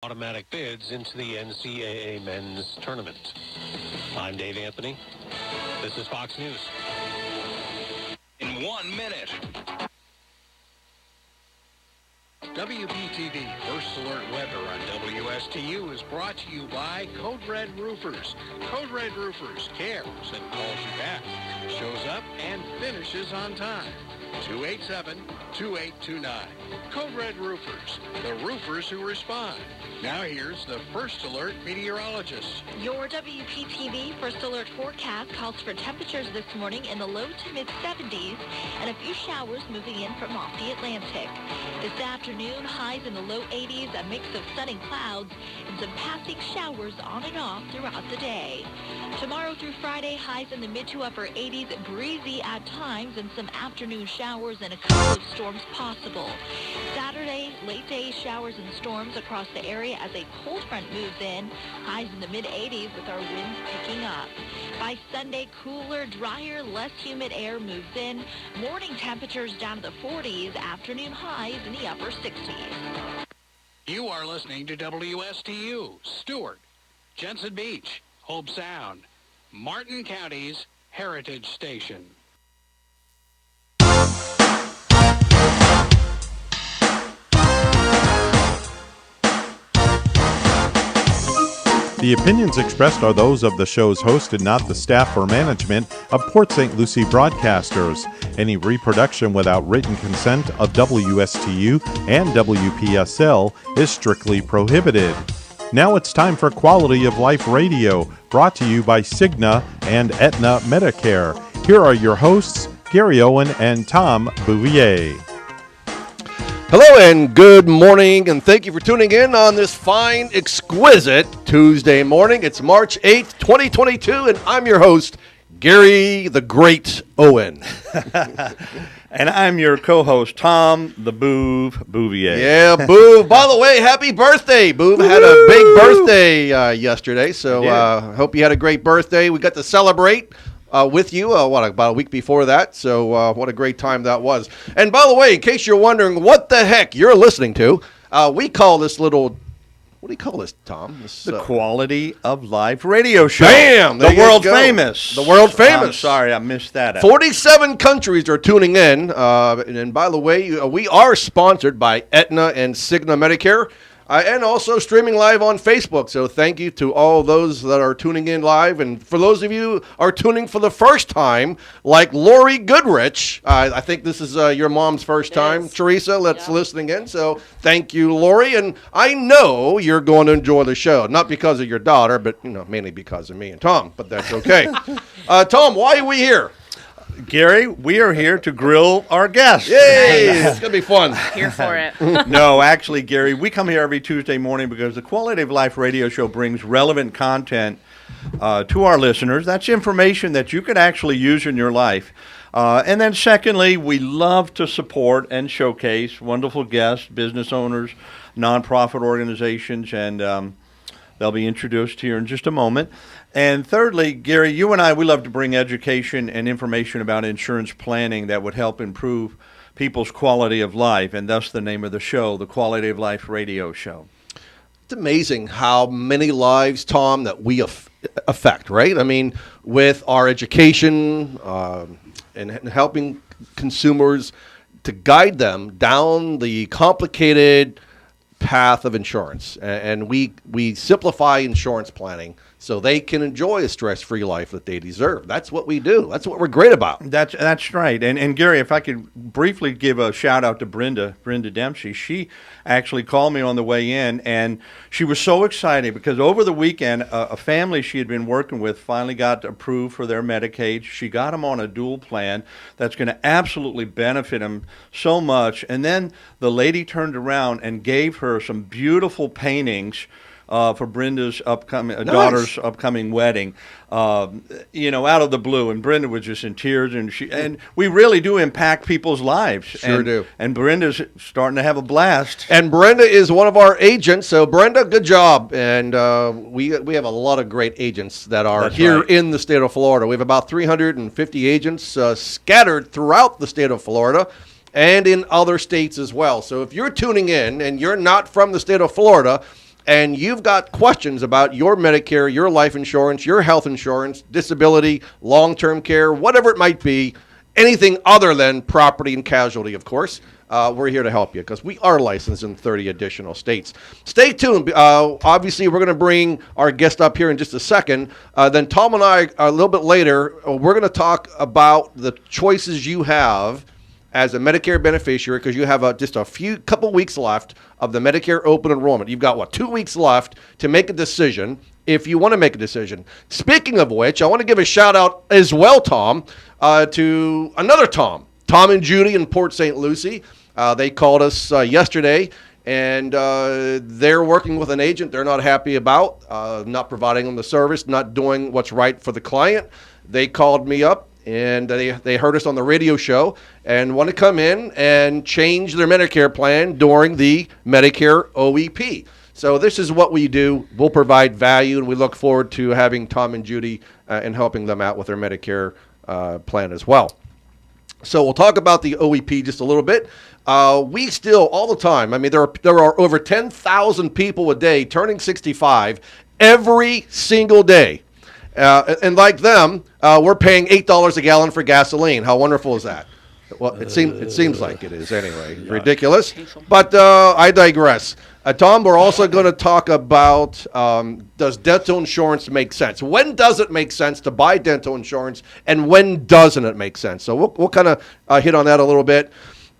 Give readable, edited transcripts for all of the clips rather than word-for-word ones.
Automatic bids into the NCAA men's tournament. I'm Dave Anthony. This is Fox News. In 1 minute. WPTV First Alert Weather on WSTU is brought to you by Code Red Roofers. Code Red Roofers cares and calls you back. Shows up and finishes on time. 287-2829. Code Red Roofers, the roofers who respond. Now here's the First Alert meteorologist. Your WPTV First Alert forecast calls for temperatures this morning in the low to mid-70s and a few showers moving in from off the Atlantic. This afternoon, highs in the low 80s, a mix of sun and clouds, and some passing showers on and off throughout the day. Tomorrow through Friday, highs in the mid to upper 80s, breezy at times, and some afternoon showers and a couple of storms possible. Saturday, late day showers and storms across the area as a cold front moves in, highs in the mid-80s with our winds picking up. By Sunday, cooler, drier, less humid air moves in. Morning temperatures down to the 40s, afternoon highs in the upper 60s. You are listening to WSTU, Stewart, Jensen Beach, Hope Sound, Martin County's Heritage Station. The opinions expressed are those of the show's host and not the staff or management of Port St. Lucie Broadcasters. Any reproduction without written consent of WSTU and WPSL is strictly prohibited. Now it's time for Quality of Life Radio, brought to you by Cigna and Aetna Medicare. Here are your hosts, Gary Owen and Tom Bouvier. Hello and good morning, and thank you for tuning in on this fine, exquisite Tuesday morning. It's March 8th, 2022, and I'm your host, Gary the Great Owen. And I'm your co-host, Tom the Bouvier. Yeah, Boov. By the way, happy birthday. Boov had a big birthday yesterday, so hope you had a great birthday. We got to celebrate with you, about a week before that, so what a great time that was. And by the way, in case you're wondering what the heck you're listening to, we call this little, what do you call this, Tom? The Quality of Life radio show. Bam! The world famous. The world famous. I'm sorry, I missed that. 47 countries are tuning in, and by the way, we are sponsored by Aetna and Cigna Medicare. And also streaming live on Facebook. So thank you to all those that are tuning in live. And for those of you who are tuning for the first time, like Lori Goodrich, I think this is your mom's first time, Theresa, that's listening in. So thank you, Lori. And I know you're going to enjoy the show. Not because of your daughter, but mainly because of me and Tom. But that's okay. Tom, why are we here? Gary, we are here to grill our guests. Yay! It's going to be fun. Here for it. No, actually, Gary, we come here every Tuesday morning because the Quality of Life radio show brings relevant content to our listeners. That's information that you could actually use in your life. And then secondly, we love to support and showcase wonderful guests, business owners, nonprofit organizations, and they'll be introduced here in just a moment. And thirdly, Gary, you and I, we love to bring education and information about insurance planning that would help improve people's quality of life, and thus the name of the show, the Quality of Life Radio Show. It's amazing how many lives, Tom, that we affect, right? I mean, with our education and helping consumers to guide them down the complicated path of insurance. And we simplify insurance planning so they can enjoy a stress-free life that they deserve. That's what we do. That's what we're great about. That's right. And Gary, if I could briefly give a shout-out to Brenda Dempsey. She actually called me on the way in, and she was so excited because over the weekend, a family she had been working with finally got approved for their Medicaid. She got them on a dual plan that's going to absolutely benefit them so much. And then the lady turned around and gave her some beautiful paintings for Brenda's daughter's upcoming wedding, out of the blue. And Brenda was just in tears, and we really do impact people's lives. Sure do. And Brenda's starting to have a blast. And Brenda is one of our agents. So Brenda, good job. And we have a lot of great agents that are here in the state of Florida. We have about 350 agents scattered throughout the state of Florida and in other states as well. So if you're tuning in and you're not from the state of Florida, and you've got questions about your Medicare, your life insurance, your health insurance, disability, long-term care, whatever it might be, anything other than property and casualty, of course, we're here to help you because we are licensed in 30 additional states. Stay tuned. Obviously, we're going to bring our guest up here in just a second. Then Tom and I, a little bit later, we're going to talk about the choices you have as a Medicare beneficiary because you have just a couple weeks left of the Medicare open enrollment. You've got, 2 weeks left to make a decision if you want to make a decision. Speaking of which, I want to give a shout out as well, Tom, to another Tom and Judy in Port St. Lucie. They called us yesterday, and they're working with an agent they're not happy about, not providing them the service, not doing what's right for the client. They called me up, and they heard us on the radio show and want to come in and change their Medicare plan during the Medicare OEP. So this is what we do. We'll provide value, and we look forward to having Tom and Judy and helping them out with their Medicare plan as well. So we'll talk about the OEP just a little bit. We still, all the time, I mean, there are over 10,000 people a day turning 65 every single day. And like them, we're paying $8 a gallon for gasoline. How wonderful is that? Well, it seems like it is anyway. Ridiculous. But I digress. Tom, we're also going to talk about does dental insurance make sense? When does it make sense to buy dental insurance, and when doesn't it make sense? So we'll kind of hit on that a little bit.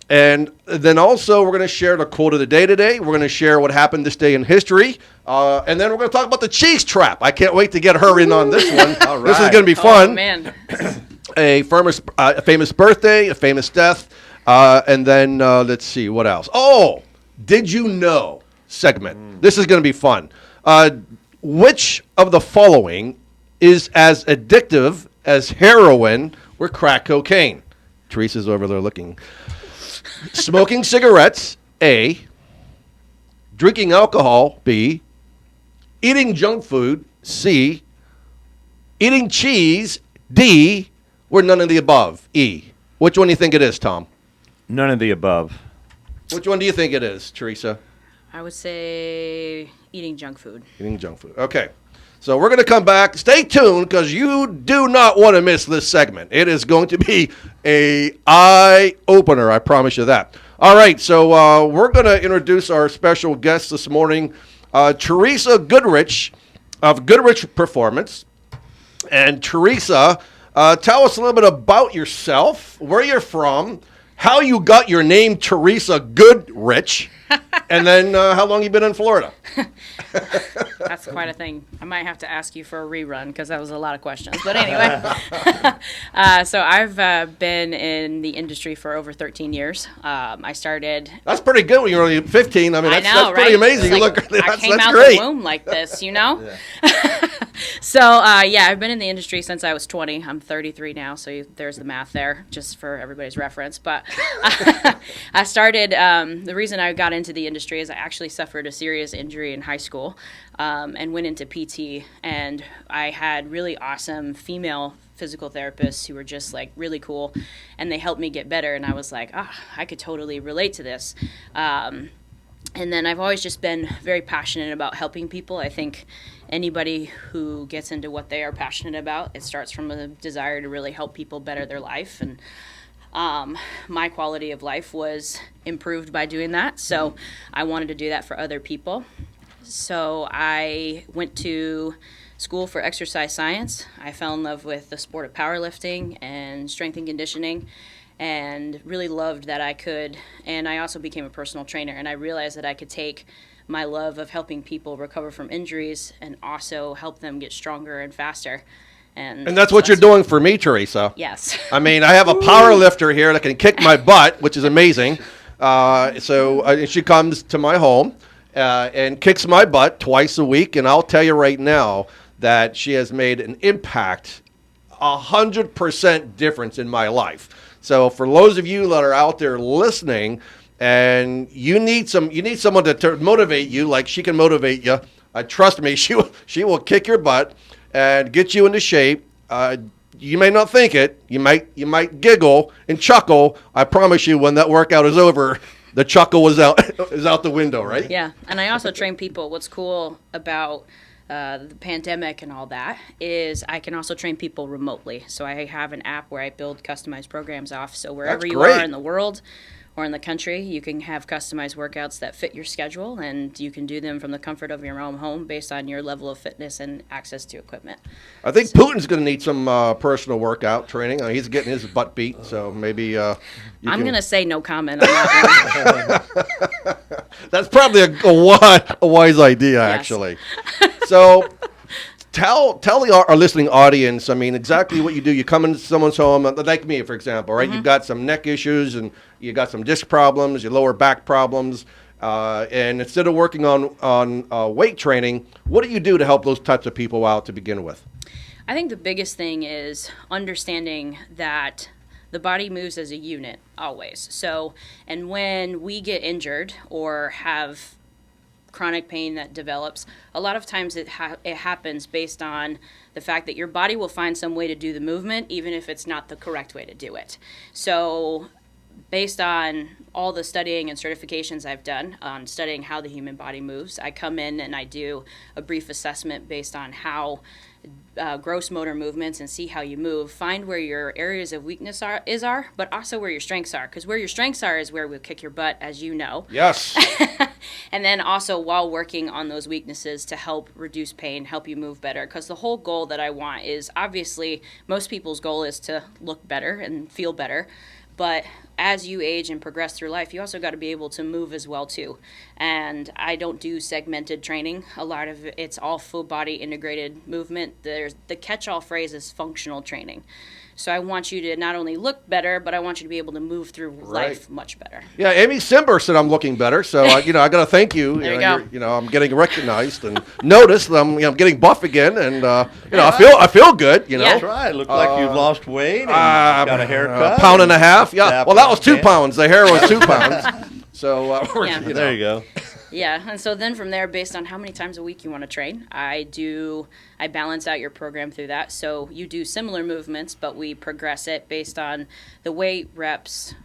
And then also we're going to share the quote of the day today. We're going to share what happened this day in history. And then we're going to talk about the cheese trap. I can't wait to get her in on this one. All right. This is going to be fun. Oh, man. A famous birthday, a famous death, and then let's see, what else? Oh, did you know segment. This is going to be fun. Which of the following is as addictive as heroin or crack cocaine? Teresa's over there looking. Smoking cigarettes, A. Drinking alcohol, B. Eating junk food, C. Eating cheese, D. Or none of the above, E. Which one do you think it is, Tom? None of the above. Which one do you think it is, Teresa? I would say eating junk food. Eating junk food. Okay. So we're going to come back. Stay tuned because you do not want to miss this segment. It is going to be a eye-opener, I promise you that. All right, so we're going to introduce our special guest this morning, Theresa Goodrich of Goodrich Performance. And Theresa, tell us a little bit about yourself, where you're from, how you got your name Theresa Goodrich, and then how long you've been in Florida. That's quite a thing. I might have to ask you for a rerun because that was a lot of questions. But anyway, so I've been in the industry for over 13 years. I started. That's pretty good when you're only 15. I mean, that's right? pretty amazing. Like, I came out the womb like this, you know? So, yeah, I've been in the industry since I was 20. I'm 33 now, so there's the math there, just for everybody's reference. But I started, the reason I got into the industry is I actually suffered a serious injury in high school and went into PT. And I had really awesome female physical therapists who were just, like, really cool. And they helped me get better. And I was like, I could totally relate to this. And then I've always just been very passionate about helping people. I think anybody who gets into what they are passionate about, it starts from a desire to really help people better their life. And my quality of life was improved by doing that. So I wanted to do that for other people. So I went to school for exercise science. I fell in love with the sport of powerlifting and strength and conditioning, and really loved that I could. And I also became a personal trainer, and I realized that I could take my love of helping people recover from injuries and also help them get stronger and faster. And that's what you're doing for me, Theresa. Yes. I mean, I have a power lifter here that can kick my butt, which is amazing. So she comes to my home and kicks my butt twice a week, and I'll tell you right now that she has made an impact, 100% difference in my life. So for those of you that are out there listening, and you need someone to motivate you, like she can motivate you. Trust me, she will kick your butt and get you into shape. You may not think it. You might giggle and chuckle. I promise you, when that workout is over, the chuckle is out the window, right? Yeah, and I also train people. What's cool about the pandemic and all that is I can also train people remotely. So I have an app where I build customized programs off. So wherever That's you great. are in the world or in the country, you can have customized workouts that fit your schedule, and you can do them from the comfort of your own home based on your level of fitness and access to equipment. I think Putin's going to need some personal workout training. He's getting his butt beat, so maybe I'm going to say no comment on that one. That's probably a wise idea, actually. So tell our listening audience, I mean, exactly what you do. You come into someone's home, like me, for example, right? You've got some neck issues and you got some disc problems, your lower back problems, and instead of working on weight training, what do you do to help those types of people out to begin with? I think the biggest thing is understanding that the body moves as a unit always. So, and when we get injured or have chronic pain that develops, a lot of times it happens based on the fact that your body will find some way to do the movement, even if it's not the correct way to do it. So based on all the studying and certifications I've done on studying how the human body moves, I come in and I do a brief assessment based on how gross motor movements and see how you move, find where your areas of weakness are, but also where your strengths are, because where your strengths are is where we'll kick your butt, as you know. Yes. And then also while working on those weaknesses to help reduce pain, help you move better, because the whole goal that I want is, obviously most people's goal is to look better and feel better, but as you age and progress through life, you also got to be able to move as well too. And I don't do segmented training. A lot of it's all full body integrated movement. The catch-all phrase is functional training. So I want you to not only look better, but I want you to be able to move through life much better. Yeah, Amy Simber said I'm looking better, so I got to thank you. There you go. I'm getting recognized and noticed that I'm getting buff again, and I feel good. Yeah. That's right. Look like you've lost weight and got a haircut. A pound and a half. Yeah. Well, that was 2 pounds. The hair was 2 pounds. So There you go. Yeah, and so then from there, based on how many times a week you want to train, I balance out your program through that. So you do similar movements, but we progress it based on the weight, reps,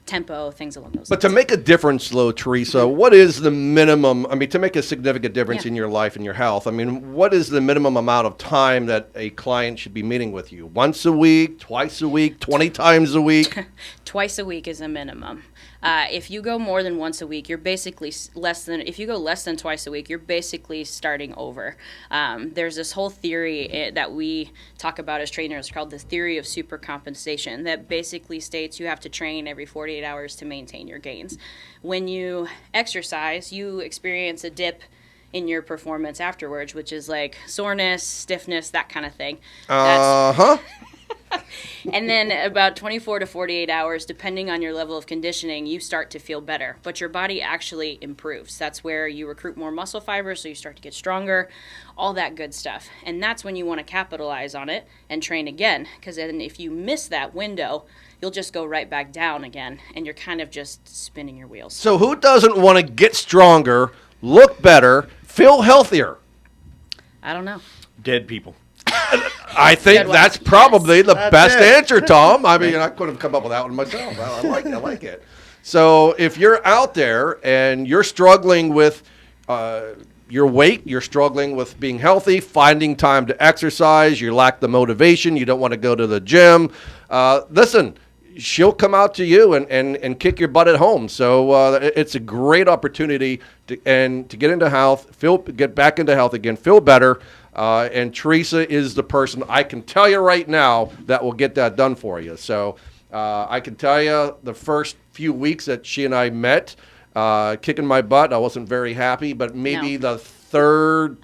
tempo, things along those lines. But to make a difference, though, Theresa, what is the minimum? I mean, to make a significant difference in your life and your health, I mean, what is the minimum amount of time that a client should be meeting with you? Once a week, twice a week, 20 times a week? Twice a week is a minimum. If you go more than once a week, you're basically if you go less than twice a week, you're basically starting over. There's this whole theory that we talk about as trainers called the theory of supercompensation that basically states you have to train every 48 hours to maintain your gains. When you exercise, you experience a dip in your performance afterwards, which is like soreness, stiffness, that kind of thing. And then about 24 to 48 hours, depending on your level of conditioning, you start to feel better. But your body actually improves. That's where you recruit more muscle fibers, so you start to get stronger, all that good stuff. And that's when you want to capitalize on it and train again. Because then if you miss that window, you'll just go right back down again, and you're kind of just spinning your wheels. So who doesn't want to get stronger, look better, feel healthier? I don't know. Dead people. I think that's probably the best it. answer, Tom. I mean, I couldn't have come up with that one myself. I like it. So if you're out there and you're struggling with your weight, you're struggling with being healthy, finding time to exercise, you lack the motivation, you don't want to go to the gym, listen, she'll come out to you and kick your butt at home. So it's a great opportunity to get into health, get back into health again, feel better. And Theresa is the person I can tell you right now that will get that done for you. So I can tell you the first few weeks that she and I met, kicking my butt, I wasn't very happy. But maybe the third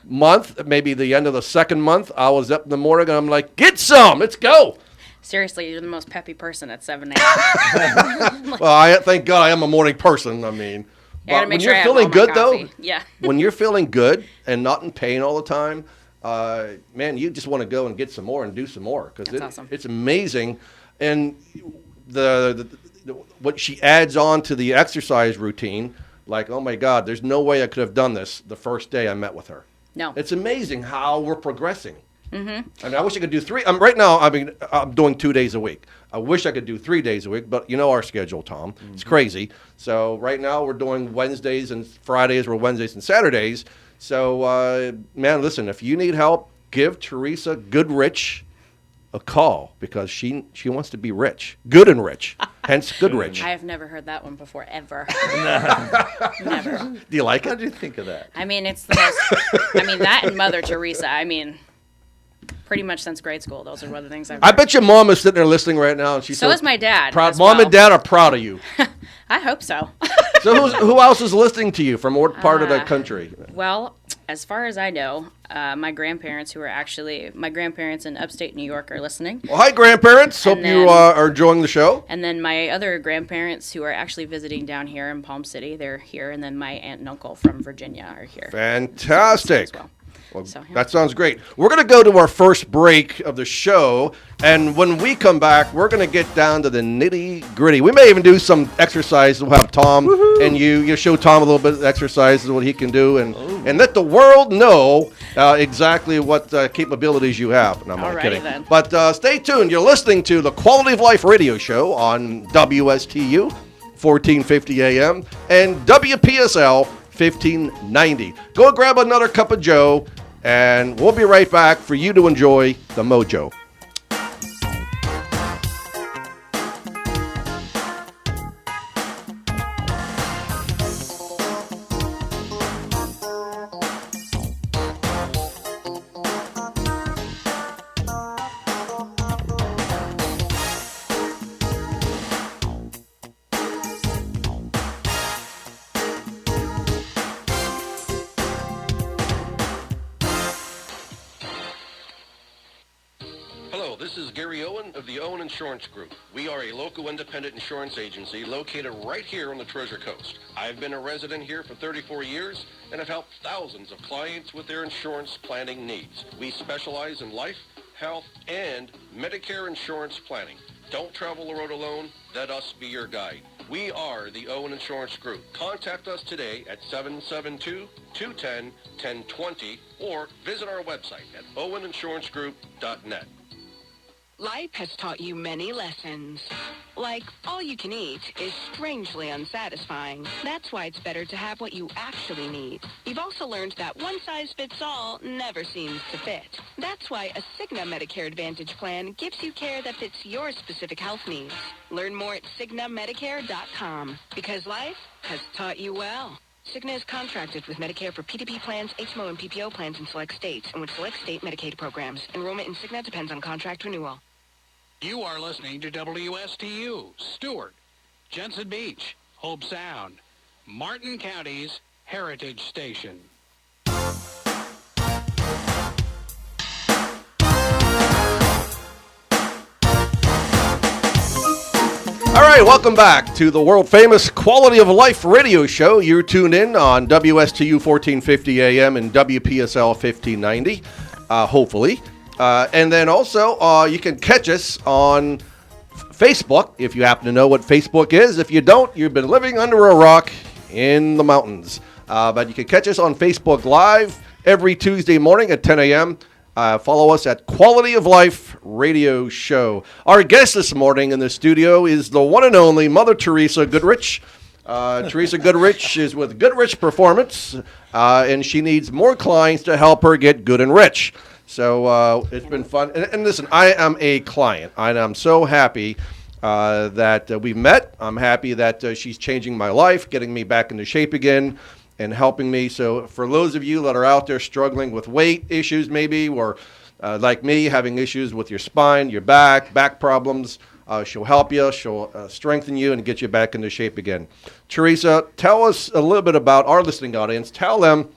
month, maybe the end of the second month, I was up in the morning and I'm like, get some, let's go. Seriously, you're the most peppy person at 7 a.m. Well, thank God I am a morning person. I mean. But when you're feeling good, though, when you're feeling good and not in pain all the time, man, you just want to go and get some more and do some more because awesome. It's amazing. And what she adds on to the exercise routine, like, oh my God, there's no way I could have done this the first day I met with her. No. It's amazing how we're progressing. Mm-hmm. I wish I could do 3. Right now, I'm doing 2 days a week. I wish I could do 3 days a week, but you know our schedule, Tom. Mm-hmm. It's crazy. So right now we're doing Wednesdays and Fridays, or Wednesdays and Saturdays. So, man, listen, if you need help, give Theresa Goodrich a call, because she wants to be rich. Good and rich. Hence Goodrich. I have never heard that one before, ever. Never. Do you like it? How did you think of that? I mean, it's the most, that and Mother Teresa, pretty much since grade school, those are one of the things I've heard. I bet your mom is sitting there listening right now. And she's so is my dad. Proud. Mom and dad are proud of you. I hope so. So who else is listening to you from what part of the country? Well, as far as I know, my grandparents, my grandparents in upstate New York, are listening. Well, hi, grandparents. Hope you are enjoying the show. And then my other grandparents, who are actually visiting down here in Palm City, they're here. And then my aunt and uncle from Virginia are here. Fantastic. Well, So, yeah. That sounds great. We're going to go to our first break of the show, and when we come back, we're going to get down to the nitty-gritty. We may even do some exercises. We'll have Tom and you show Tom a little bit of exercises, what he can do, and let the world know exactly what capabilities you have. No, I'm not kidding. Then. But stay tuned. You're listening to the Quality of Life radio show on WSTU, 1450 AM, and WPSL, 1590. Go grab another cup of joe, and we'll be right back for you to enjoy the mojo. This is Gary Owen of the Owen Insurance Group. We are a local independent insurance agency located right here on the Treasure Coast. I've been a resident here for 34 years and have helped thousands of clients with their insurance planning needs. We specialize in life, health, and Medicare insurance planning. Don't travel the road alone. Let us be your guide. We are the Owen Insurance Group. Contact us today at 772-210-1020 or visit our website at oweninsurancegroup.net. Life has taught you many lessons. Like, all you can eat is strangely unsatisfying. That's why it's better to have what you actually need. You've also learned that one size fits all never seems to fit. That's why a Cigna Medicare Advantage plan gives you care that fits your specific health needs. Learn more at CignaMedicare.com, because life has taught you well. Cigna is contracted with Medicare for PDP plans, HMO, and PPO plans in select states, and with select state Medicaid programs. Enrollment in Cigna depends on contract renewal. You are listening to WSTU, Stewart, Jensen Beach, Hope Sound, Martin County's Heritage Station. All right, welcome back to the world-famous Quality of Life radio show. You're tuned in on WSTU 1450 AM and WPSL 1590, hopefully. And then also, you can catch us on Facebook, if you happen to know what Facebook is. If you don't, you've been living under a rock in the mountains. But you can catch us on Facebook Live every Tuesday morning at 10 a.m., follow us at Quality of Life Radio Show. Our guest this morning in the studio is the one and only Mother Theresa Goodrich. Theresa Goodrich is with Goodrich Performance, and she needs more clients to help her get good and rich. So it's been fun. And listen, I am a client, and I'm so happy that we met. I'm happy that she's changing my life, getting me back into shape again, and helping me. So for those of you that are out there struggling with weight issues maybe, or like me, having issues with your spine, your back problems, she'll help you. She'll strengthen you and get you back into shape again. Theresa, tell us a little bit about our listening audience. Tell them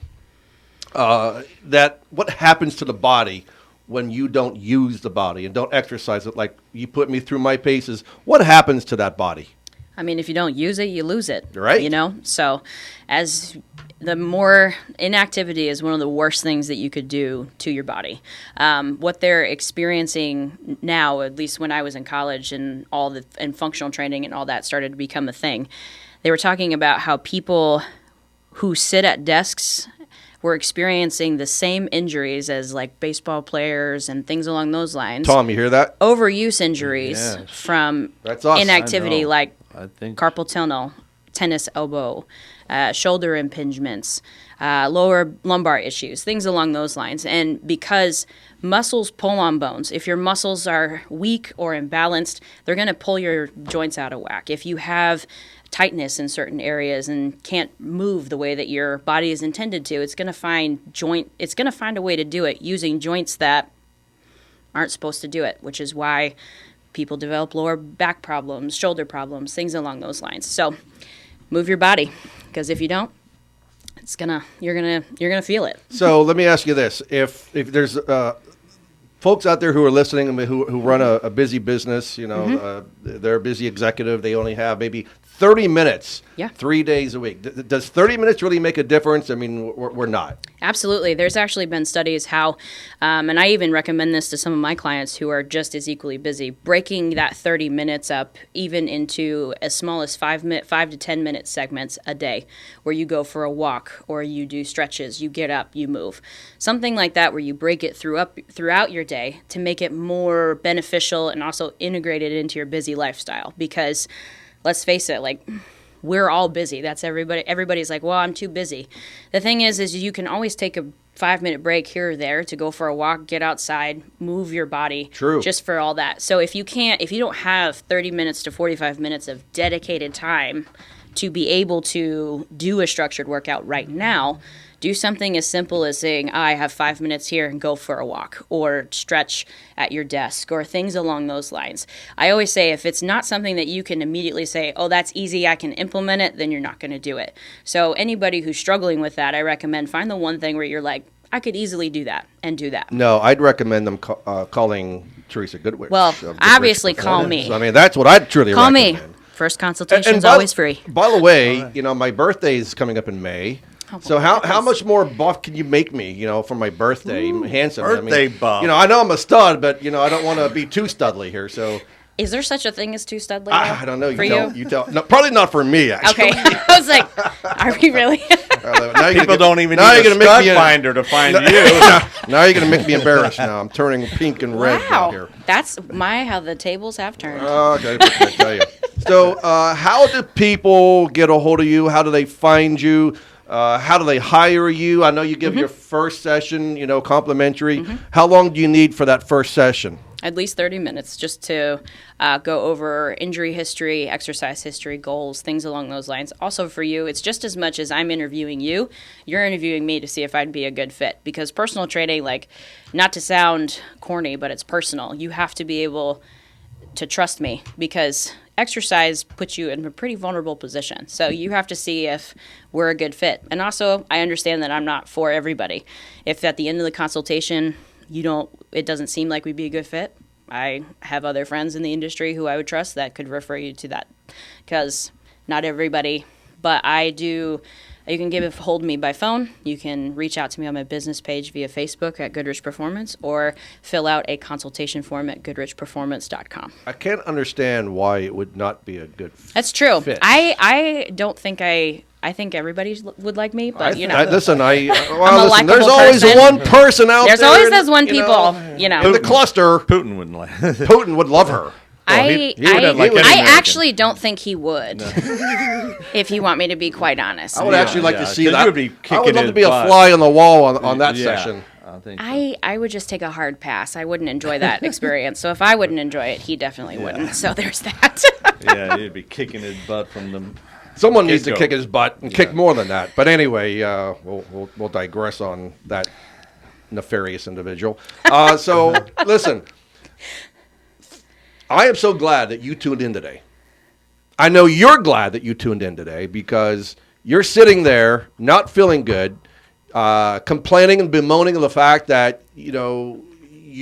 that what happens to the body when you don't use the body and don't exercise it. Like you put me through my paces. What happens to that body? I mean, if you don't use it, you lose it. Right. You know? So as the more inactivity is one of the worst things that you could do to your body. What they're experiencing now, at least when I was in college and functional training and all that started to become a thing, they were talking about how people who sit at desks we're experiencing the same injuries as like baseball players and things along those lines. Tom, you hear that? Overuse injuries from That's us. inactivity like I think carpal tunnel, tennis elbow, shoulder impingements, lower lumbar issues, things along those lines. And because muscles pull on bones, if your muscles are weak or imbalanced, they're going to pull your joints out of whack. If you have tightness in certain areas and can't move the way that your body is intended to, it's going to find a way to do it using joints that aren't supposed to do it, which is why people develop lower back problems, shoulder problems, things along those lines. So move your body, because if you don't, you're gonna feel it. So let me ask you this: if there's folks out there who are listening who run a busy business, they're a busy executive, they only have maybe 30 minutes, 3 days a week. Does 30 minutes really make a difference? I mean, we're not. Absolutely. There's actually been studies how, and I even recommend this to some of my clients who are just as equally busy, breaking that 30 minutes up even into as small as 5 to 10 minute segments a day, where you go for a walk or you do stretches, you get up, you move. Something like that where you break it throughout your day to make it more beneficial and also integrated into your busy lifestyle. Because let's face it, like, we're all busy. That's everybody. Everybody's like, well, I'm too busy. The thing is you can always take a 5-minute break here or there to go for a walk, get outside, move your body. True. Just for all that. So if you don't have 30 minutes to 45 minutes of dedicated time to be able to do a structured workout right now, do something as simple as saying, I have 5 minutes here and go for a walk, or stretch at your desk, or things along those lines. I always say if it's not something that you can immediately say, oh, that's easy, I can implement it, then you're not going to do it. So anybody who's struggling with that, I recommend find the one thing where you're like, I could easily do that and do that. No, I'd recommend them calling Theresa Goodrich. Well, obviously call me. I mean, that's what I'd truly call recommend. Call me. First consultation is always free. By the way, my birthday is coming up in May. So how much more buff can you make me, for my birthday? Handsome. Birthday buff. I know I'm a stud, but, I don't want to be too studly here, so. Is there such a thing as too studly? I don't know. You tell. No, probably not for me, actually. Okay. I was like, are we really? People don't even need a stud finder to find you. Now you're going to make me embarrassed now. I'm turning pink and red out here. That's how the tables have turned. Okay, I tell you. So how do people get a hold of you? How do they find you? How do they hire you? I know you give your first session, complimentary. How long do you need for that first session? At least 30 minutes, just to go over injury history, exercise history, goals, things along those lines. Also for you, it's just as much as I'm interviewing you, you're interviewing me to see if I'd be a good fit. Because personal training, not to sound corny, but it's personal. You have to be able to trust me, because exercise puts you in a pretty vulnerable position. So you have to see if we're a good fit. And also, I understand that I'm not for everybody. If at the end of the consultation, it doesn't seem like we'd be a good fit, I have other friends in the industry who I would trust that could refer you to that. Because not everybody, but I do. You can hold me by phone. You can reach out to me on my business page via Facebook at Goodrich Performance, or fill out a consultation form at goodrichperformance.com. I can't understand why it would not be a good fit. That's true. I don't think I think everybody would like me, but listen, I'm a there's always person. one person out there's there. There's always those one people, In the cluster. Putin wouldn't like. Putin would love her. I actually don't think he would. If you want me to be quite honest. I would actually like to see that. Would be I would love to be a fly on the wall on that session. I would just take a hard pass. I wouldn't enjoy that experience. So if I wouldn't enjoy it, he definitely wouldn't. So there's that. Yeah, he'd be kicking his butt from the. Someone needs to kick his butt and kick more than that. But anyway, we'll digress on that nefarious individual. So listen, I am so glad that you tuned in today. I know you're glad that you tuned in today, because you're sitting there not feeling good, complaining and bemoaning of the fact that you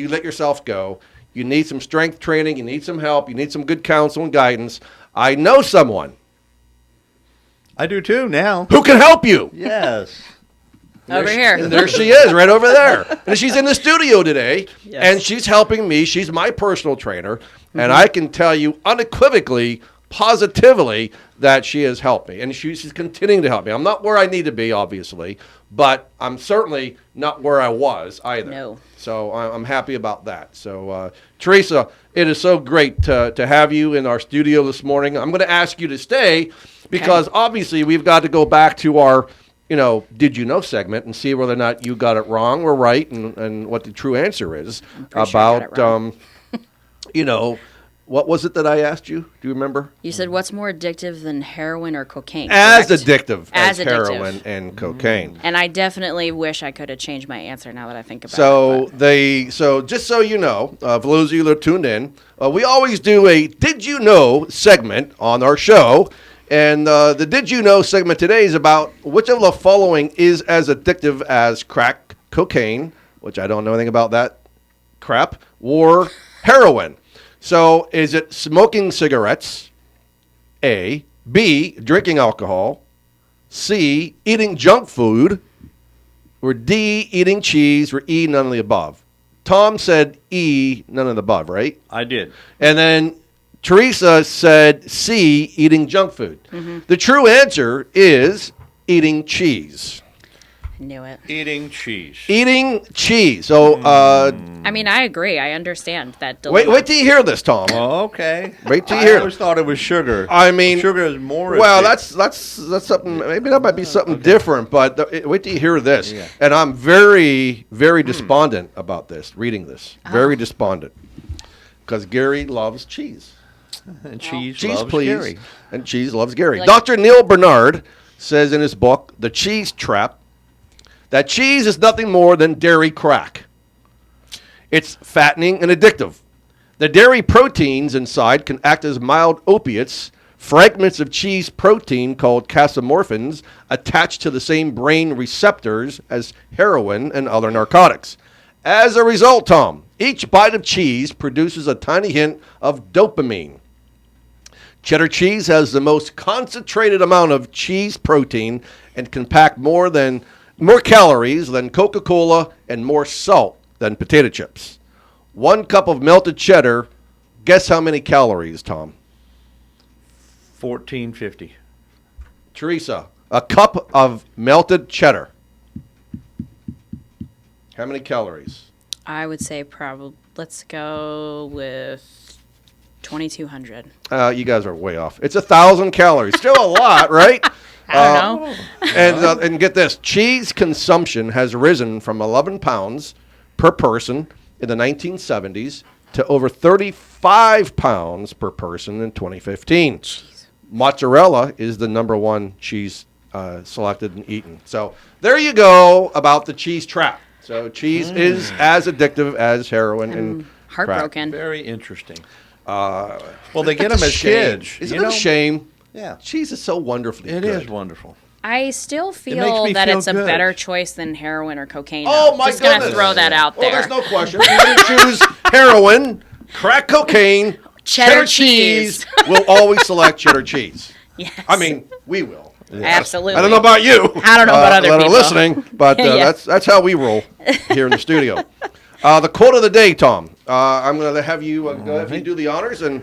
let yourself go. You need some strength training. You need some help. You need some good counsel and guidance. I know someone. I do too now. Who can help you? Yes. Over here. And there she is, right over there. And she's in the studio today, and she's helping me. She's my personal trainer, and I can tell you unequivocally positively that she has helped me, and she's continuing to help me. I'm not where I need to be, obviously, but I'm certainly not where I was either. No. So I'm happy about that. So, Theresa, it is so great to have you in our studio this morning. I'm going to ask you to stay because obviously we've got to go back to our, did you know segment and see whether or not you got it wrong or right and what the true answer is about, what was it that I asked you? Do you remember? You said, what's more addictive than heroin or cocaine? As correct? addictive as addictive. heroin and cocaine. And I definitely wish I could have changed my answer now that I think about it. So just so you know, for those of you that are tuned in, we always do a Did You Know segment on our show. And the Did You Know segment today is about which of the following is as addictive as crack cocaine, which I don't know anything about that crap, or heroin. So is it smoking cigarettes, A, B, drinking alcohol, C, eating junk food, or D, eating cheese, or E, none of the above? Tom said E, none of the above, right? I did. And then Theresa said C, eating junk food. Mm-hmm. The true answer is eating cheese. Knew it. Eating cheese. Eating cheese. So, I mean, I agree. I understand that dilemma. wait till you hear this, Tom. Oh, okay. Wait till you hear I always thought it was sugar. I mean, sugar is more. Well, addictive. that's something. Maybe that might be something different. But wait till you hear this. Yeah. And I'm very, very despondent about this. Reading this, very despondent, because Gary loves cheese. And cheese loves please. Gary. And cheese loves Gary. Dr. Neil Bernard says in his book, The Cheese Trap, that cheese is nothing more than dairy crack. It's fattening and addictive. The dairy proteins inside can act as mild opiates. Fragments of cheese protein called casomorphins attach to the same brain receptors as heroin and other narcotics. As a result, Tom, each bite of cheese produces a tiny hint of dopamine. Cheddar cheese has the most concentrated amount of cheese protein and can pack more calories than Coca-Cola and more salt than potato chips. 1 cup of melted cheddar, guess how many calories, Tom? 1450. Theresa, a cup of melted cheddar. How many calories? I would say probably, let's go with 2,200. You guys are way off. It's 1,000 calories. Still a lot, right? I don't know. And get this, cheese consumption has risen from 11 pounds per person in the 1970s to over 35 pounds per person in 2015. Jeez. Mozzarella is the number one cheese selected and eaten. So there you go about the cheese trap. So cheese is as addictive as heroin and heartbroken. Crack. Very interesting. Well, they get them as kids. Isn't it a shame? Yeah. Cheese is so wonderfully good. It is wonderful. I still makes feel me that feel it's a good. better choice than heroin or cocaine. Oh, my Just gonna goodness. throw that out there. Oh, there's no question. If you're going to choose heroin, crack cocaine, cheddar cheese, we'll always select cheddar cheese. Yes. I mean, we will. Absolutely. I don't know about you. I don't know about other that people. are listening, but Yeah. that's how we roll here in the studio. The quote of the day, Tom. I'm going to have you go ahead and do the honors and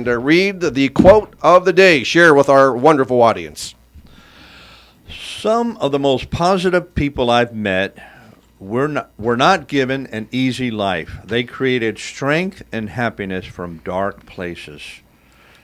read the quote of the day. Share with our wonderful audience. Some of the most positive people I've met were not given an easy life. They created strength and happiness from dark places.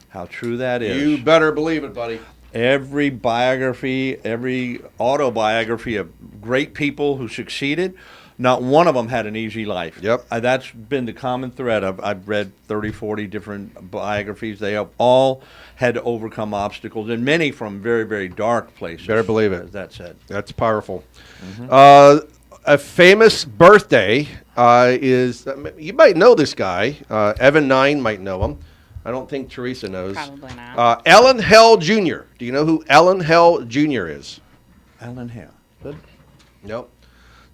How true that is. You better believe it, buddy. Every biography, every autobiography of great people who succeeded, not one of them had an easy life. Yep. That's been the common thread. I've read 30, 40 different biographies. They have all had to overcome obstacles, and many from very, very dark places. Better believe it. As that said. That's powerful. A famous birthday is, you might know this guy. Evan Nine might know him. I don't think Theresa knows. Probably not. Ellen Hell Jr. Do you know who Ellen Hell Jr. is? Ellen Hale. Good. Nope.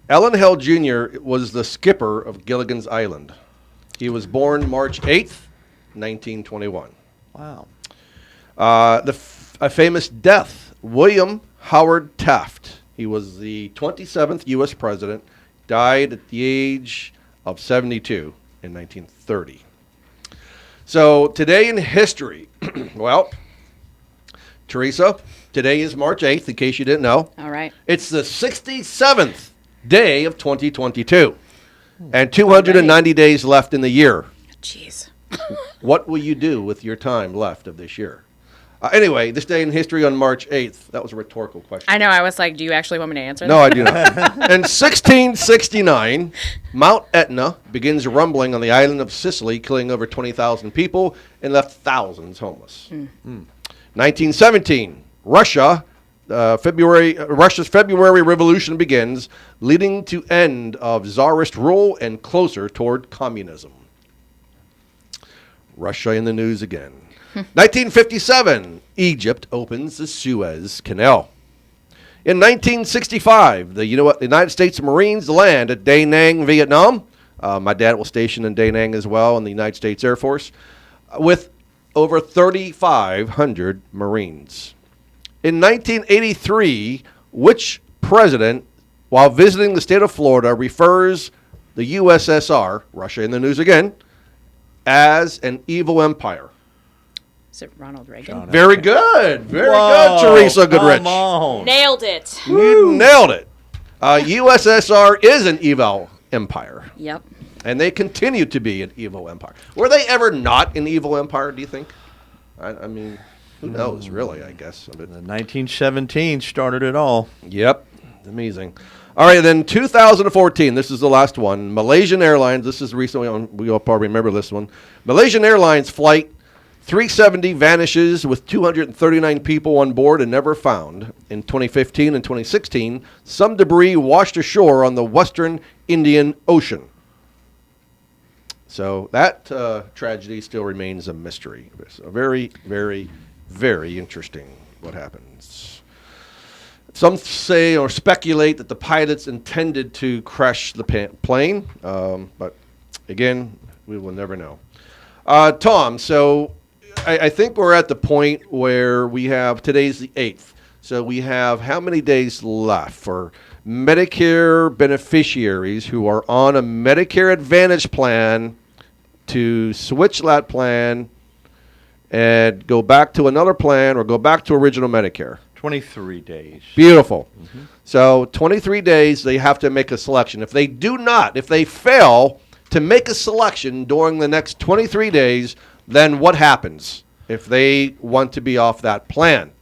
Ellen Hell Jr. was the skipper of Gilligan's Island. He was born March 8th, 1921. Wow. A famous death, William Howard Taft. He was the 27th U.S. president, died at the age of 72 in 1930. So today in history, well, Theresa, today is March 8th, in case you didn't know. All right. It's the 67th day of 2022 and 290 days left in the year. Jeez. What will you do with your time left of this year? Anyway, this day in history on March 8th. That was a rhetorical question. I know. I was like, do you actually want me to answer No, that? I do not. In 1669, Mount Etna begins rumbling on the island of Sicily, killing over 20,000 people and left thousands homeless. 1917, Russia's February Revolution begins, leading to end of Tsarist rule and closer toward communism. Russia in the news again. 1957, Egypt opens the Suez Canal. In 1965, the United States Marines land at Da Nang, Vietnam. My dad was stationed in Da Nang as well in the United States Air Force, with over 3,500 Marines. In 1983, which president, while visiting the state of Florida, refers the USSR, Russia in the news again, as an evil empire? Is it Ronald Reagan? Very good. Very good, Theresa Goodrich. Come on. Nailed it. You nailed it. USSR is an evil empire, Yep. and they continue to be an evil empire. Were they ever not an evil empire, do you think? I mean, who knows, really, I guess. The 1917 started it all. Yep. Amazing. All right, then 2014, this is the last one. Malaysian Airlines, this is recently on, we all probably remember this one. Malaysian Airlines flight 370 vanishes with 239 people on board and never found. In 2015 and 2016, some debris washed ashore on the western Indian Ocean. So that tragedy still remains a mystery. So very, very, very interesting what happens. Some say or speculate that the pilots intended to crash the plane, but again, we will never know. Tom, so I think we're at the point where we have, today's the 8th, so we have how many days left for Medicare beneficiaries who are on a Medicare Advantage plan to switch that plan and go back to another plan or go back to original Medicare? 23 days. Beautiful. Mm-hmm. So 23 days, they have to make a selection. If they do not, if they fail to make a selection during the next 23 days, then what happens if they want to be off that plan?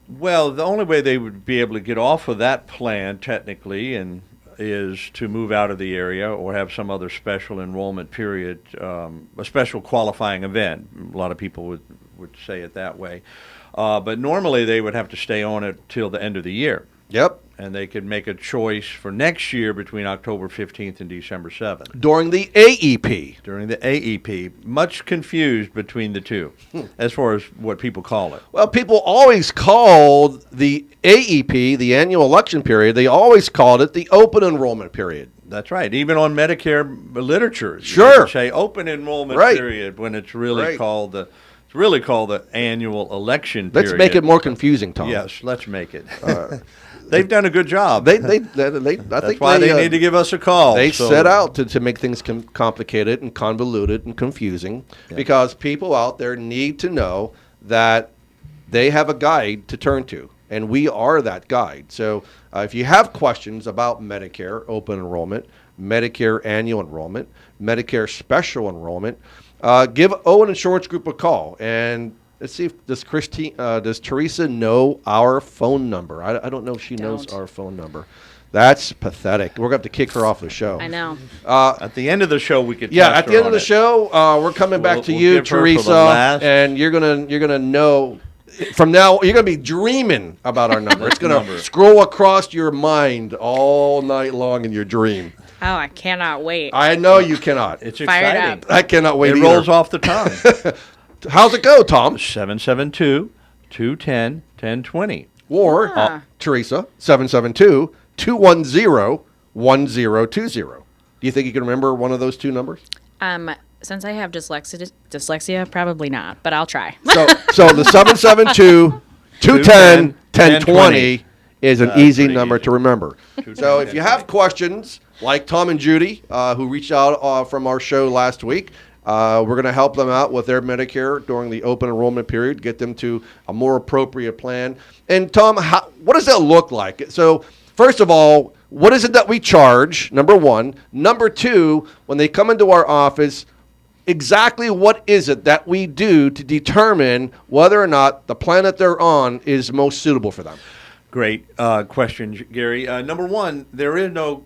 Well, the only way they would be able to get off of that plan, technically, is to move out of the area or have some other special enrollment period, a special qualifying event. A lot of people would say it that way. But normally they would have to stay on it till the end of the year. Yep. And they could make a choice for next year between October 15th and December 7th. During the AEP. During the AEP. Much confused between the two as far as what people call it. Well, people always called the AEP, the annual election period, they always called it the open enrollment period. That's right. Even on Medicare literature, sure, you say open enrollment period when it's really called the annual election period. Let's make it more confusing, Tom. Yes, let's make it. They've done a good job. I think that's why they need to give us a call. They set out to make things complicated and convoluted and confusing because people out there need to know that they have a guide to turn to, and we are that guide. So if you have questions about Medicare open enrollment, Medicare annual enrollment, Medicare special enrollment, give Owen Insurance Group a call, and let's see if does Theresa know our phone number? I don't know if she knows our phone number. That's pathetic. We're going to have to kick her off the show. I know. At the end of the show, we could. Yeah, at the end of the show, we're coming back to you, Theresa, and you're gonna know. From now, you're going to be dreaming about our number. It's going to scroll across your mind all night long in your dream. Oh, I cannot wait. I know you cannot. It's exciting. I cannot wait either. It rolls off the tongue. How's it go, Tom? 772-210-1020. Or, Theresa, 772-210-1020. Do you think you can remember one of those two numbers? Since I have dyslexia, probably not, but I'll try. So the 772-210-1020 is an easy number to remember. So if you have questions, like Tom and Judy, who reached out from our show last week, We're going to help them out with their Medicare during the open enrollment period, get them to a more appropriate plan. And Tom, what does that look like? So first of all, what is it that we charge, number one? Number two, when they come into our office, exactly what is it that we do to determine whether or not the plan that they're on is most suitable for them? Great question, Gary. Number one, there is no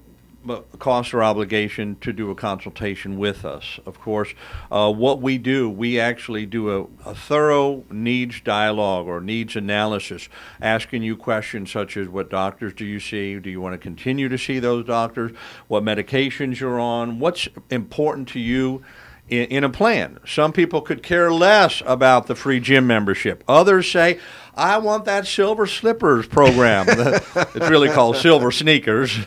cost or obligation to do a consultation with us. Of course, what we do, we actually do a thorough needs dialogue or needs analysis, asking you questions such as what doctors do you see? Do you want to continue to see those doctors? What medications you're on? What's important to you in a plan? Some people could care less about the free gym membership. Others say, I want that Silver Slippers program. It's really called Silver Sneakers.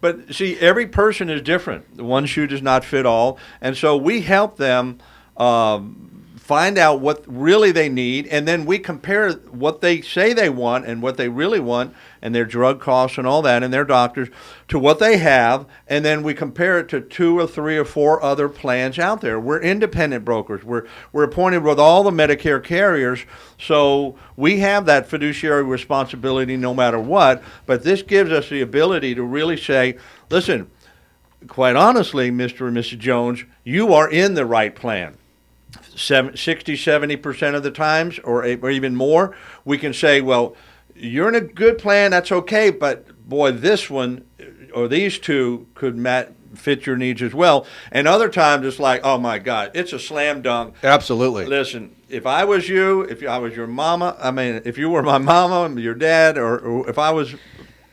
But see, every person is different. One shoe does not fit all. And so we help them find out what really they need, and then we compare what they say they want and what they really want and their drug costs and all that and their doctors to what they have, and then we compare it to 2 or 3 or 4 other plans out there. We're independent brokers. We're appointed with all the Medicare carriers, so we have that fiduciary responsibility no matter what, but this gives us the ability to really say, listen, quite honestly, Mr. and Mrs. Jones, you are in the right plan. 60-70% of the times, or even more, we can say, well, you're in a good plan, that's okay, but boy, this one or these two could fit your needs as well. And other times it's like, oh my God, it's a slam dunk. Absolutely. Listen, if I was you, if I was your mama, if you were my mama, your dad, or if I was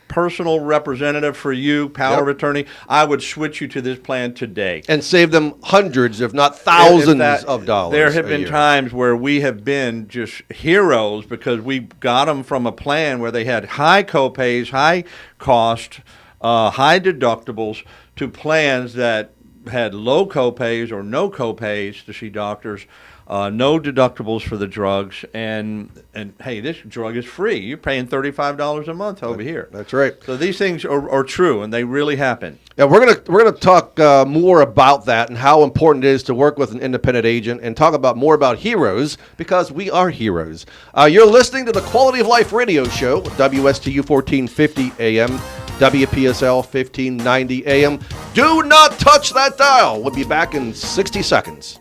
personal representative for you, power of attorney, I would switch you to this plan today. And save them hundreds, if not thousands of dollars. There have been times where we have been just heroes because we got them from a plan where they had high copays, high cost, high deductibles to plans that had low copays or no copays to see doctors, no deductibles for the drugs, and hey, this drug is free. You're paying $35 a month over here. That's right. So these things are true, and they really happen. Yeah, we're gonna talk more about that and how important it is to work with an independent agent, and talk about more about heroes, because we are heroes. You're listening to the Quality of Life Radio Show, WSTU 1450 AM, WPSL 1590 AM. Do not touch that dial. We'll be back in 60 seconds.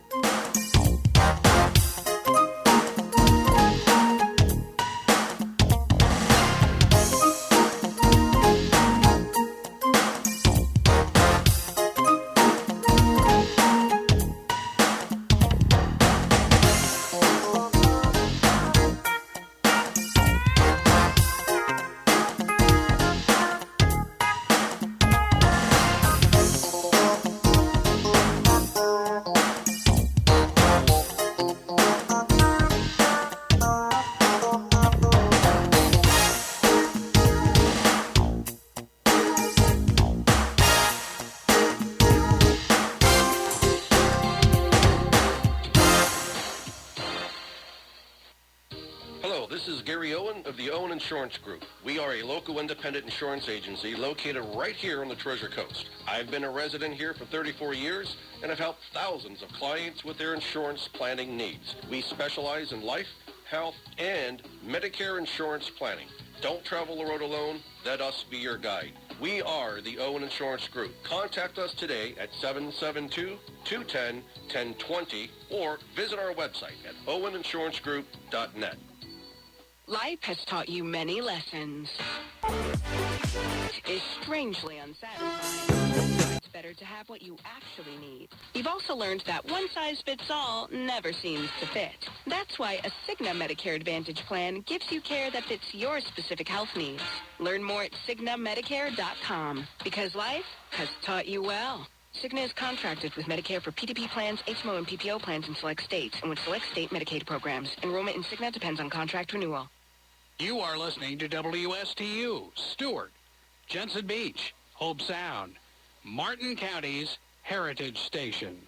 This is Gary Owen of the Owen Insurance Group. We are a local independent insurance agency located right here on the Treasure Coast. I've been a resident here for 34 years and have helped thousands of clients with their insurance planning needs. We specialize in life, health, and Medicare insurance planning. Don't travel the road alone. Let us be your guide. We are the Owen Insurance Group. Contact us today at 772-210-1020 or visit our website at oweninsurancegroup.net. Life has taught you many lessons. It's strangely unsatisfying. It's better to have what you actually need. You've also learned that one size fits all never seems to fit. That's why a Cigna Medicare Advantage plan gives you care that fits your specific health needs. Learn more at CignaMedicare.com, because life has taught you well. Cigna is contracted with Medicare for PDP plans, HMO, and PPO plans in select states, and with select state Medicaid programs. Enrollment in Cigna depends on contract renewal. You are listening to WSTU, Stewart, Jensen Beach, Hope Sound, Martin County's Heritage Station.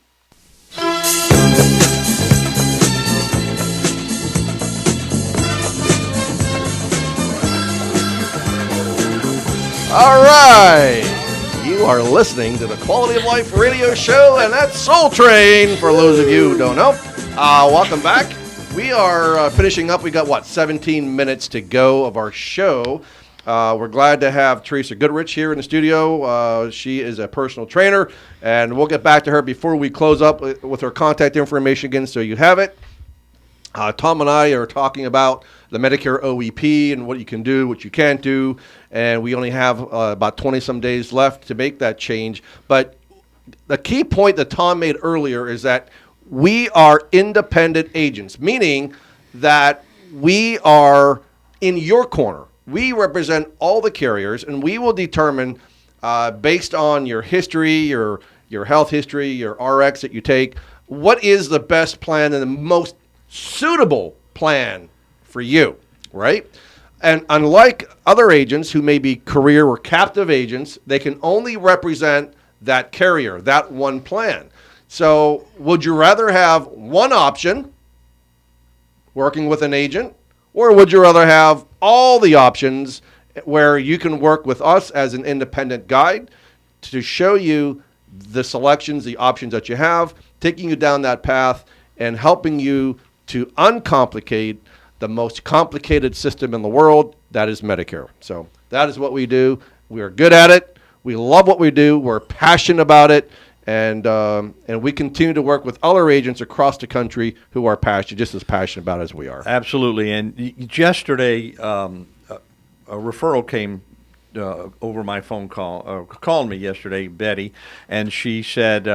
All right. You are listening to the Quality of Life Radio Show, and that's Soul Train, for those of you who don't know. Welcome back. We are finishing up. We got, 17 minutes to go of our show. We're glad to have Theresa Goodrich here in the studio. She is a personal trainer, and we'll get back to her before we close up with her contact information again, so you have it. Tom and I are talking about the Medicare OEP and what you can do, what you can't do, and we only have about 20-some days left to make that change. But the key point that Tom made earlier is that we are independent agents, meaning that we are in your corner. We represent all the carriers, and we will determine, based on your history, your health history, your RX that you take, what is the best plan and the most suitable plan for you, right? And unlike other agents who may be career or captive agents, they can only represent that carrier, that one plan. So would you rather have one option, working with an agent, or would you rather have all the options where you can work with us as an independent guide to show you the selections, the options that you have, taking you down that path and helping you to uncomplicate the most complicated system in the world, that is Medicare. So that is what we do. We are good at it. We love what we do. We're passionate about it. And we continue to work with other agents across the country who are passionate, just as passionate about it as we are. Absolutely. And yesterday, a referral came over my phone call, called me yesterday, Betty, and she said,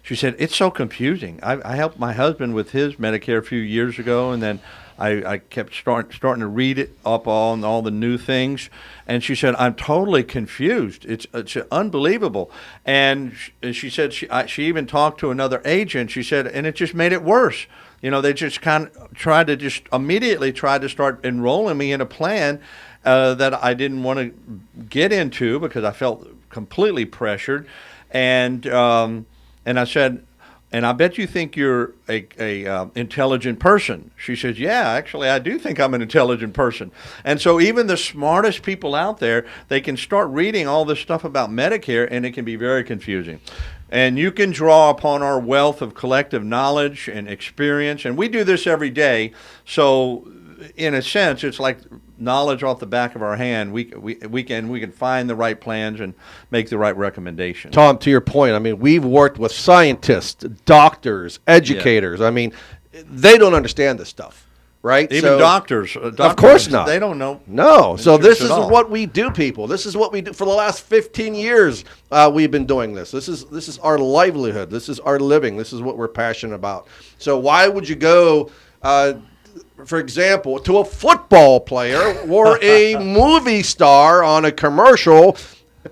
it's so confusing. I helped my husband with his Medicare a few years ago, and then I kept starting to read it up on all the new things, and she said, I'm totally confused. It's unbelievable. And she said she even talked to another agent. She said, and it just made it worse. They just kind of tried to start enrolling me in a plan that I didn't want to get into because I felt completely pressured. And I said, and I bet you think you're a intelligent person. She says, yeah, actually, I do think I'm an intelligent person. And so even the smartest people out there, they can start reading all this stuff about Medicare, and it can be very confusing. And you can draw upon our wealth of collective knowledge and experience. And we do this every day. So in a sense, it's like knowledge off the back of our hand. We can find the right plans and make the right recommendations. Tom, to your point, I mean, we've worked with scientists, doctors, educators. Yeah. I mean, they don't understand this stuff, right? Even doctors, of course not. They don't know. No. So this is what we do, people. This is what we do for the last 15 years. We've been doing this. This is our livelihood. This is our living. This is what we're passionate about. So why would you go? For example, to a football player or a movie star on a commercial,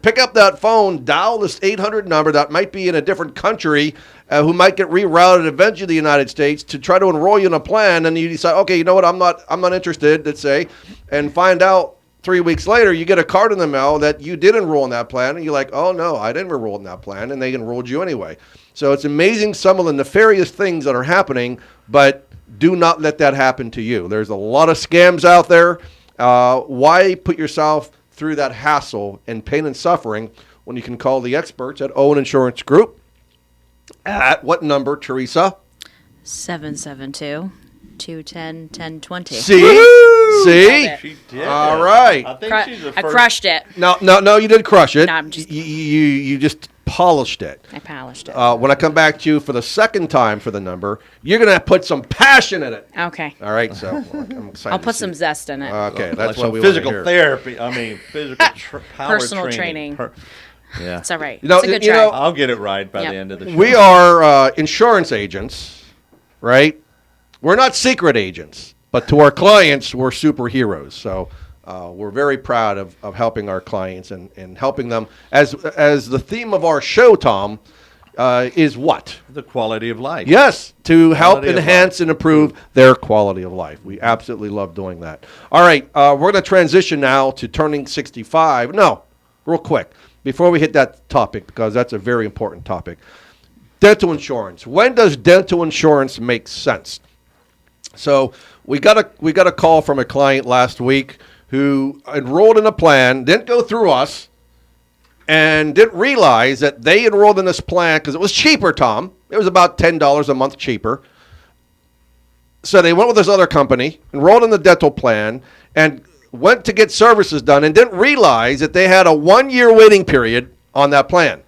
pick up that phone, dial this 800 number that might be in a different country, who might get rerouted eventually to the United States to try to enroll you in a plan, and you decide, okay, you know what, I'm not interested, let's say, and find out 3 weeks later you get a card in the mail that you did enroll in that plan, and you're like, oh no, I didn't enroll in that plan, and they enrolled you anyway. So it's amazing some of the nefarious things that are happening, but do not let that happen to you. There's a lot of scams out there. Why put yourself through that hassle and pain and suffering when you can call the experts at Owen Insurance Group? At what number, Theresa? 772-210-1020. See? Woo-hoo! See? She did. All right. I crushed it. No, you didn't crush it. No, I'm just... You just polished it. I polished it. When I come back to you for the second time for the number, you're going to put some passion in it. Okay. All right, so I'm excited. I'll put some zest in it. Okay, that's like what we physical want to therapy. I mean, physical power personal training. Yeah, it's all right. You know, it's a good try. I'll get it right by the end of the show. We are insurance agents, right? We're not secret agents, but to our clients, we're superheroes. So we're very proud of helping our clients and helping them. As the theme of our show, Tom, is what? The quality of life. Yes, to help enhance and improve their quality of life. We absolutely love doing that. All right, we're going to transition now to turning 65. No, real quick, before we hit that topic, because that's a very important topic. Dental insurance. When does dental insurance make sense? So we got a call from a client last week who enrolled in a plan, didn't go through us, and didn't realize that they enrolled in this plan because it was cheaper, Tom. It was about $10 a month cheaper. So they went with this other company, enrolled in the dental plan, and went to get services done and didn't realize that they had a 1-year waiting period on that plan.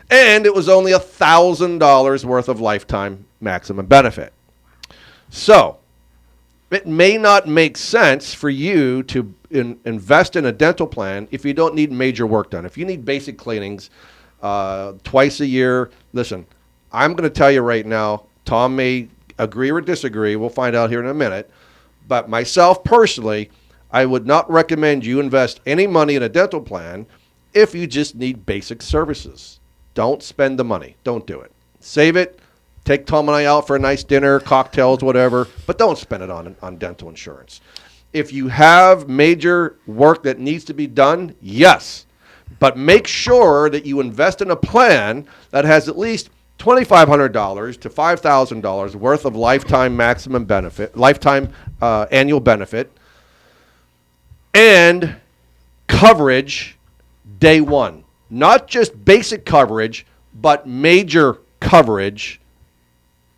And it was only $1,000 worth of lifetime maximum benefit. So it may not make sense for you to invest in a dental plan if you don't need major work done. If you need basic cleanings twice a year, listen, I'm going to tell you right now, Tom may agree or disagree. We'll find out here in a minute. But myself personally, I would not recommend you invest any money in a dental plan if you just need basic services. Don't spend the money. Don't do it. Save it. Take Tom and I out for a nice dinner, cocktails, whatever, but don't spend it on dental insurance. If you have major work that needs to be done, yes, but make sure that you invest in a plan that has at least $2,500 to $5,000 worth of lifetime maximum benefit, lifetime annual benefit, and coverage day one. Not just basic coverage, but major coverage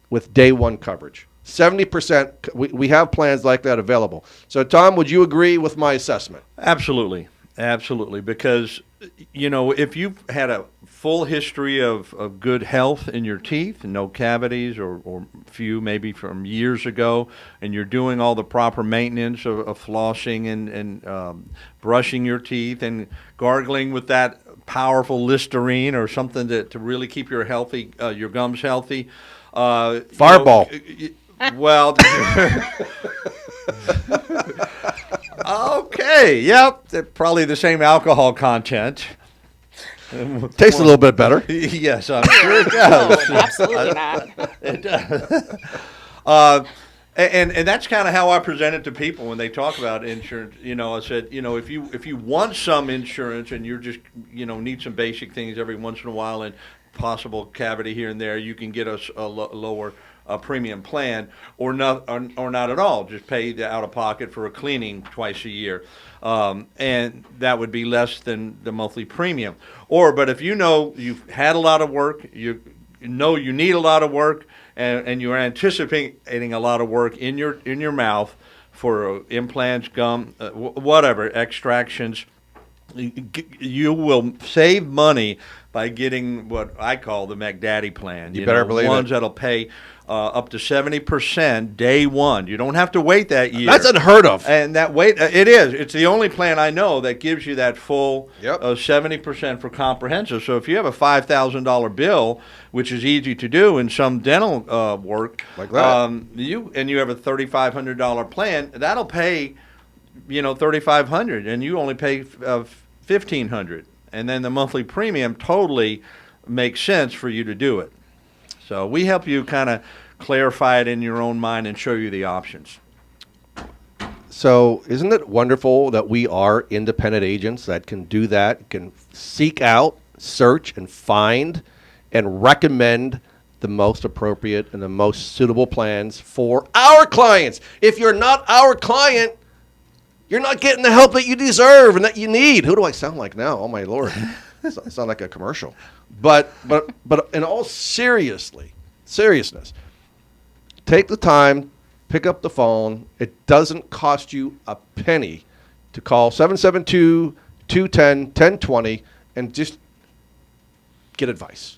with day one coverage. 70%, we have plans like that available. So, Tom, would you agree with my assessment? Absolutely. Absolutely. Because, if you've had a full history of good health in your teeth, no cavities or few maybe from years ago, and you're doing all the proper maintenance of flossing and brushing your teeth and gargling with that powerful Listerine or something to really keep your gums healthy. Fireball. Well, okay, yep, probably the same alcohol content. Tastes a little bit better. Yes, I'm sure it does. No, absolutely not. It does. And that's kind of how I present it to people when they talk about insurance. I said, if you want some insurance and you're just, need some basic things every once in a while and possible cavity here and there, you can get a lower premium plan, or not at all. Just pay the out of pocket for a cleaning twice a year, and that would be less than the monthly premium. But if you've had a lot of work, you need a lot of work, and you're anticipating a lot of work in your mouth for implants, gum, whatever extractions, you will save money by getting what I call the McDaddy plan. You better believe it. Ones that'll pay up to 70% day one. You don't have to wait that year. That's unheard of. And that it is. It's the only plan I know that gives you that full 70% for comprehensive. So if you have a $5,000 bill, which is easy to do in some dental work, like that, you have a $3,500 plan, that'll pay $3,500, and you only pay $1,500, and then the monthly premium totally makes sense for you to do it. So we help you kind of clarify it in your own mind and show you the options. So isn't it wonderful that we are independent agents that can do that, can seek out, search, and find and recommend the most appropriate and the most suitable plans for our clients? If you're not our client, you're not getting the help that you deserve and that you need. Who do I sound like now? Oh, my Lord. I sound like a commercial. But in all seriousness, take the time, pick up the phone. It doesn't cost you a penny to call 772-210-1020 and just get advice.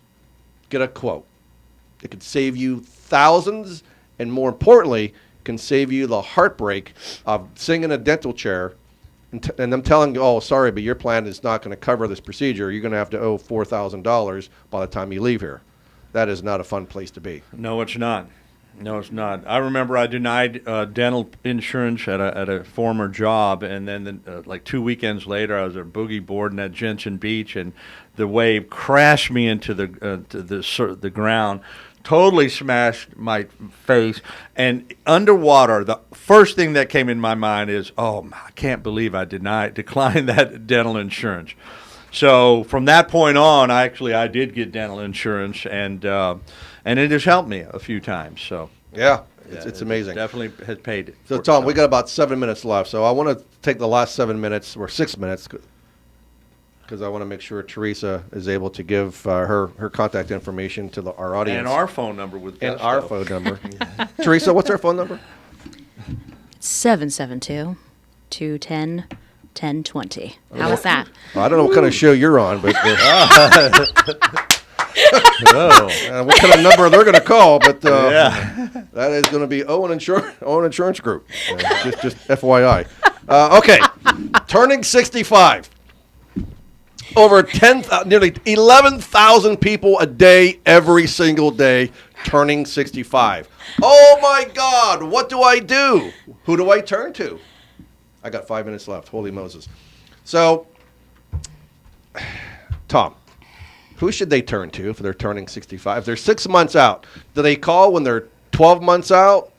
Get a quote. It could save you thousands, and more importantly, can save you the heartbreak of sitting in a dental chair and them telling you, oh, sorry, but your plan is not going to cover this procedure. You're going to have to owe $4,000 by the time you leave here. That is not a fun place to be. No, it's not. No, it's not. I remember I denied dental insurance at a former job, and then like 2 weekends later, I was at boogie boarding at Jensen Beach, and the wave crashed me into the ground. Totally smashed my face, and underwater, the first thing that came in my mind is, oh, I can't believe I declined that dental insurance. So from that point on, I did get dental insurance, and it has helped me a few times. So yeah, it's amazing. Definitely has paid it. So Tom, we got about 7 minutes left, so I want to take the last 7 minutes or 6 minutes. because I want to make sure Theresa is able to give her contact information to our audience. And our phone number with And gusto. our phone number. Teresa, what's our phone number? 772-210-1020. How was that? I don't know what kind of show you're on, but what kind of number they're going to call, but that is going to be Owen Insurance Group. Just FYI. Okay, turning 65. Over nearly 11,000 people a day, every single day, turning 65. Oh my God, what do I do? Who do I turn to? I got 5 minutes left. Holy Moses. So, Tom, who should they turn to if they're turning 65? If they're 6 months out, do they call when they're 12 months out,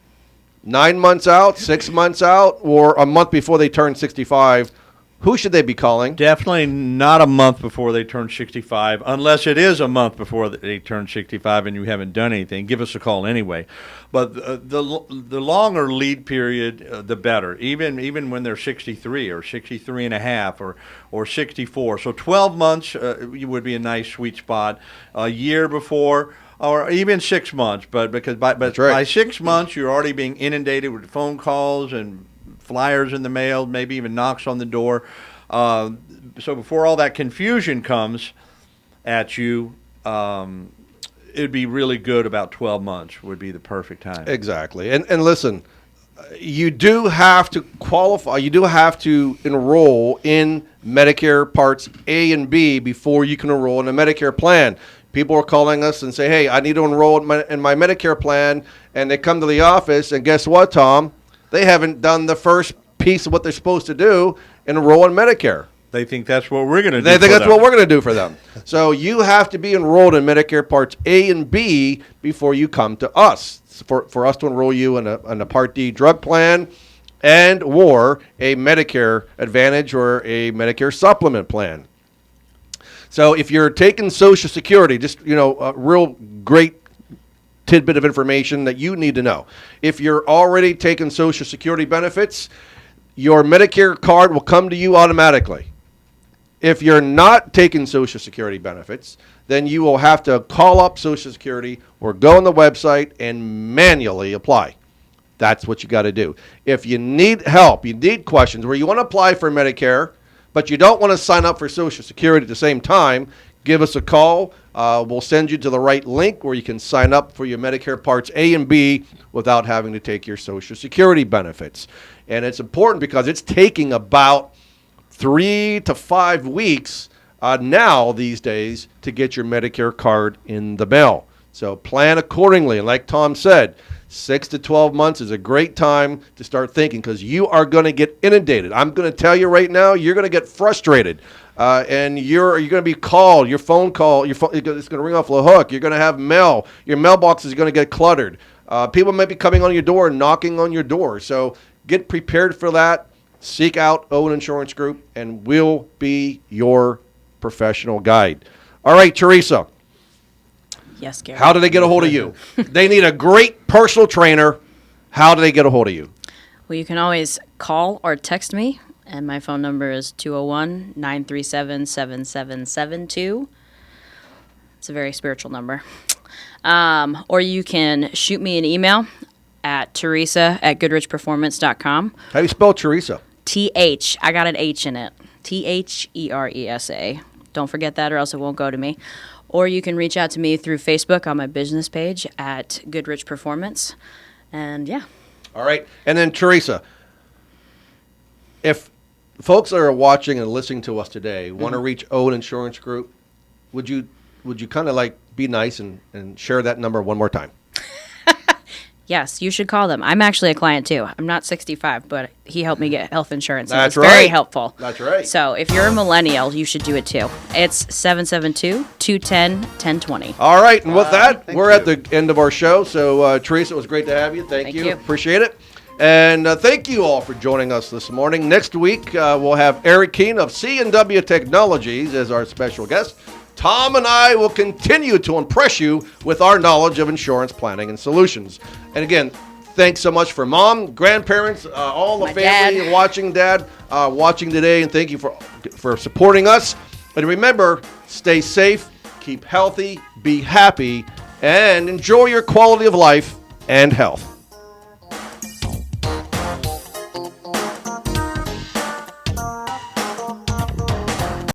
9 months out, 6 months out, or a month before they turn 65? Who should they be calling? Definitely not a month before they turn 65, unless it is a month before they turn 65 and you haven't done anything. Give us a call anyway. But the longer lead period, the better, even when they're 63 or 63 and a half or 64. So 12 months would be a nice sweet spot. A year before, or even 6 months. But by 6 months, you're already being inundated with phone calls and flyers in the mail, maybe even knocks on the door. So before all that confusion comes at you, it'd be really good about 12 months would be the perfect time. Exactly. And listen, you do have to qualify. You do have to enroll in Medicare Parts A and B before you can enroll in a Medicare plan. People are calling us and say, hey, I need to enroll in my Medicare plan. And they come to the office, and guess what, Tom? They haven't done the first piece of what they're supposed to do, enroll in Medicare. They think that's what we're going to do. They think that's what we're going to do for them. So you have to be enrolled in Medicare Parts A and B before you come to us. For us to enroll you in a Part D drug plan and or a Medicare Advantage or a Medicare Supplement plan. So if you're taking Social Security, just, a real great tidbit of information that you need to know. If you're already taking Social Security benefits, your Medicare card will come to you automatically. If you're not taking Social Security benefits, then you will have to call up Social Security or go on the website and manually apply. That's what you got to do. If you need help, you need questions, where you want to apply for Medicare, but you don't want to sign up for Social Security at the same time, give us a call. We'll send you to the right link where you can sign up for your Medicare Parts A and B without having to take your Social Security benefits. And it's important because it's taking about 3 to 5 weeks now these days to get your Medicare card in the mail. So plan accordingly. And like Tom said, 6 to 12 months is a great time to start thinking, because you are going to get inundated. I'm going to tell you right now, you're going to get frustrated. And you're going to be called, your phone call, it's going to ring off the hook. You're going to have mail. Your mailbox is going to get cluttered. People might be coming on your door and knocking on your door. So get prepared for that. Seek out Owen Insurance Group, and we'll be your professional guide. All right, Theresa. Yes, Gary. How do they get a hold of you? They need a great personal trainer. How do they get a hold of you? Well, you can always call or text me, and my phone number is 201-937-7772. It's a very spiritual number. Or you can shoot me an email at Theresa@goodrichperformance.com. How do you spell Theresa? T-H. I got an H in it. Theresa. Don't forget that, or else it won't go to me. Or you can reach out to me through Facebook on my business page at Goodrich Performance. And yeah. All right. And then, Theresa, if folks that are watching and listening to us today want to reach Owen Insurance Group, would you kind of like be nice and share that number one more time? Yes, you should call them. I'm actually a client too. I'm not 65, but he helped me get health insurance. That's right. Very helpful. That's right. So if you're a millennial, you should do it too. It's 772-210-1020. All right. And with that, we're at the end of our show. So, Theresa, it was great to have you. Thank you. Appreciate it. And thank you all for joining us this morning. Next week, we'll have Eric Keene of C&W Technologies as our special guest. Tom and I will continue to impress you with our knowledge of insurance planning and solutions. And again, thanks so much for Mom, grandparents, all the family dad. watching, Dad, watching today. And thank you for supporting us. And remember, stay safe, keep healthy, be happy, and enjoy your quality of life and health.